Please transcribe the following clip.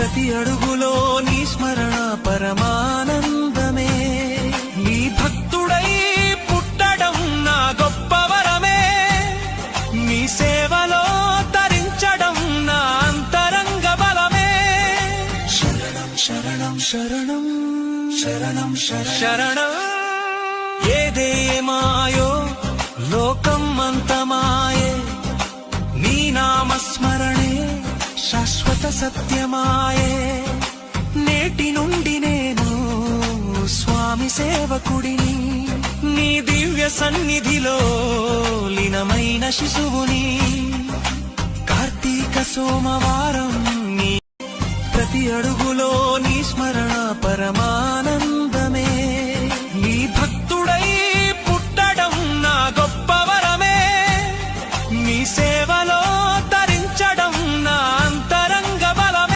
ప్రతి అడుగులో నీ స్మరణ పరమానందమే. నీ భక్తుడై పుట్టడం నా గొప్ప వరమే. నీ సేవలో తరించడం నా అంతరంగ బలమే. శరణం శరణం శరణం శరణం శరణం. ఏదేమాయో లోకం అంతమాయే, నీ నామస్మరణే శాశ్వత సత్యమాయే. నేటి నుండి నేను స్వామి సేవకుడిని, నీ దివ్య సన్నిధిలో లీనమైన శిశువుని. కార్తీక సోమవారం నీ ప్రతి అడుగులో నీ స్మరణ పరమాన